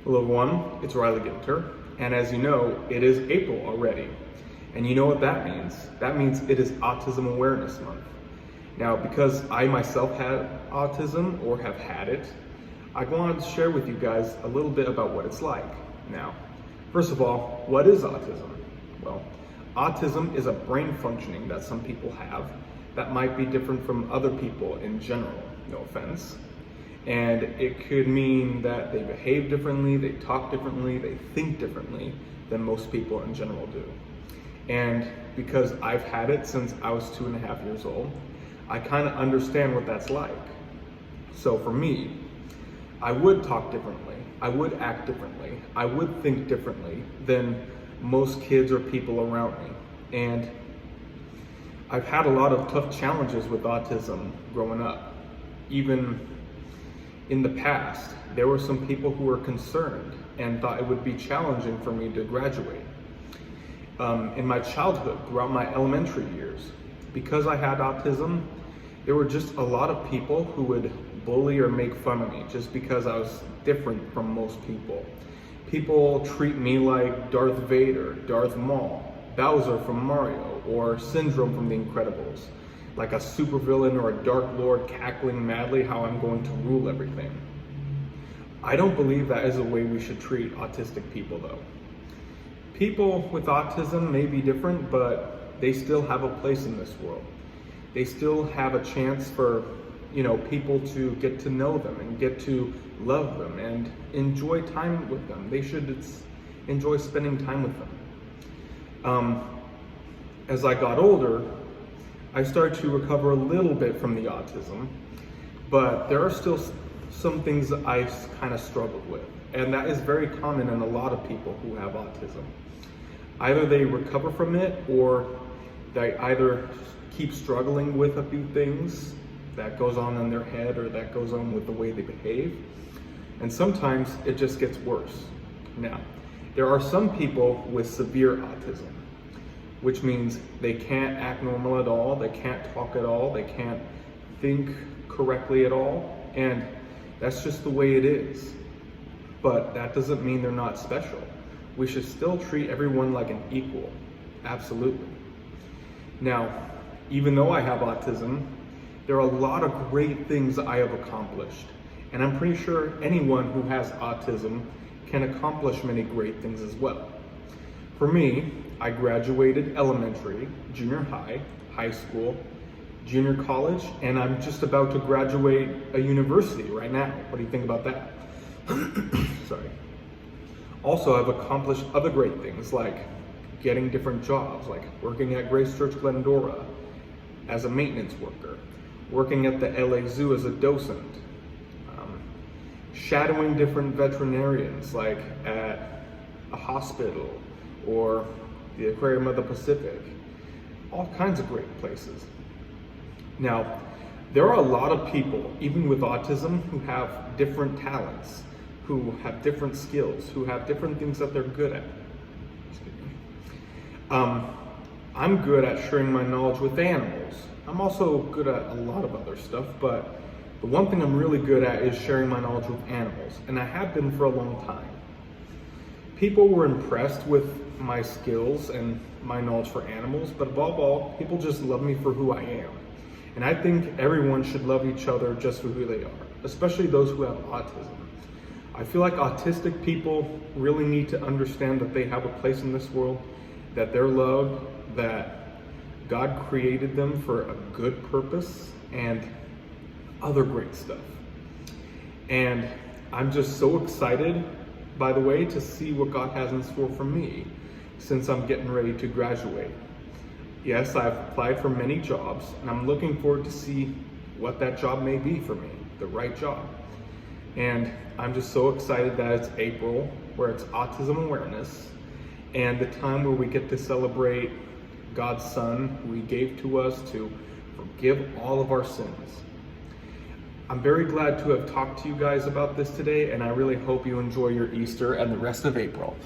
Hello everyone, it's Riley Ginter, and as you know, it is April already. And you know what that means? That means it is Autism Awareness Month. Now, because I myself have autism or have had it, I wanted to share with you guys a little bit about what it's like. Now, first of all, what is autism? Well, autism is a brain functioning that some people have that might be different from other people in general, no offense. And it could mean that they behave differently, they talk differently, they think differently than most people in general do. And because I've had it since I was 2.5 years old, I kind of understand what that's like. So for me, I would talk differently, I would act differently, I would think differently than most kids or people around me. And I've had a lot of tough challenges with autism growing up. Even in the past, there were some people who were concerned and thought it would be challenging for me to graduate. In my childhood, throughout my elementary years, because I had autism, there were just a lot of people who would bully or make fun of me just because I was different from most people. People treat me like Darth Vader, Darth Maul, Bowser from Mario, or Syndrome from The Incredibles, like a supervillain or a Dark Lord cackling madly how I'm going to rule everything. I don't believe that is the way we should treat autistic people though. People with autism may be different, but they still have a place in this world. They still have a chance for, people to get to know them and get to love them and enjoy time with them. They should enjoy spending time with them. As I got older, I started to recover a little bit from the autism, but there are still some things that I kind of struggled with, and that is very common in a lot of people who have autism. Either they recover from it, or they either keep struggling with a few things that goes on in their head or that goes on with the way they behave, and sometimes it just gets worse. Now, there are some people with severe autism, which means they can't act normal at all, they can't talk at all, they can't think correctly at all, and that's just the way it is. But that doesn't mean they're not special. We should still treat everyone like an equal, absolutely. Now, even though I have autism, there are a lot of great things I have accomplished, and I'm pretty sure anyone who has autism can accomplish many great things as well. For me, I graduated elementary, junior high, high school, junior college, and I'm just about to graduate a university right now. What do you think about that? Sorry. Also, I've accomplished other great things like getting different jobs, like working at Grace Church Glendora as a maintenance worker, working at the LA Zoo as a docent, shadowing different veterinarians like at a hospital or the Aquarium of the Pacific, all kinds of great places. Now, there are a lot of people, even with autism, who have different talents, who have different skills, who have different things that they're good at. I'm good at sharing my knowledge with animals. I'm also good at a lot of other stuff, but the one thing I'm really good at is sharing my knowledge with animals, and I have been for a long time. People were impressed with my skills and my knowledge for animals, but above all, people just love me for who I am. And I think everyone should love each other just for who they are, especially those who have autism. I feel like autistic people really need to understand that they have a place in this world, that they're loved, that God created them for a good purpose, and other great stuff. And I'm just so excited, by the way, to see what God has in store for me since I'm getting ready to graduate. Yes, I've applied for many jobs, and I'm looking forward to see what that job may be for me, the right job. And I'm just so excited that it's April, where it's Autism Awareness, and the time where we get to celebrate God's Son, who He gave to us to forgive all of our sins. I'm very glad to have talked to you guys about this today, and I really hope you enjoy your Easter and the rest of April.